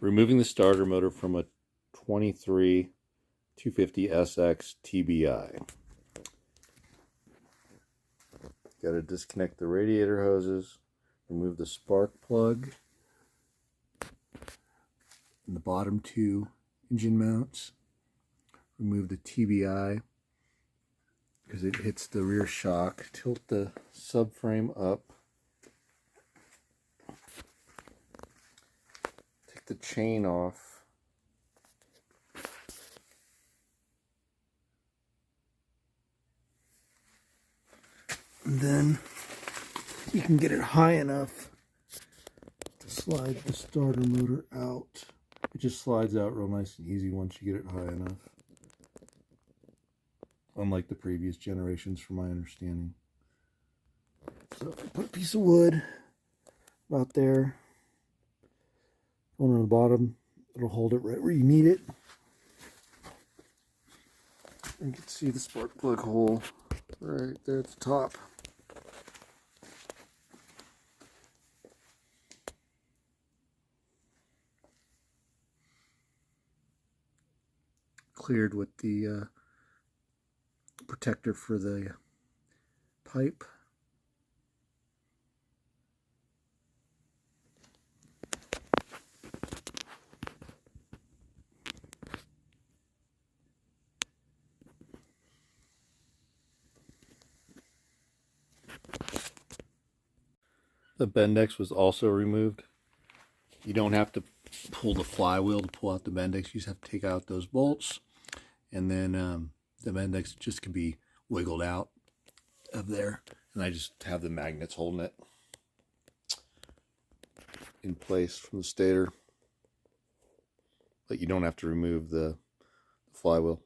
Removing the starter motor from a 23 250SX TBI. Got to disconnect the radiator hoses, remove the spark plug, and the bottom two engine mounts. Remove the TBI because it hits the rear shock. Tilt the subframe up. Take the chain off. And then you can get it high enough to slide the starter motor out. It just slides out real nice and easy once you get it high enough. Unlike the previous generations, from my understanding. So if I put a piece of wood about there, one on the bottom, it'll hold it right where you need it. And you can see the spark plug hole right there at the top. Cleared with the protector for the pipe. The Bendix was also removed. You don't have to pull the flywheel to pull out the Bendix. You just have to take out those bolts, and then the Bendix just can be wiggled out of there. And I just have the magnets holding it in place from the stator. But you don't have to remove the flywheel.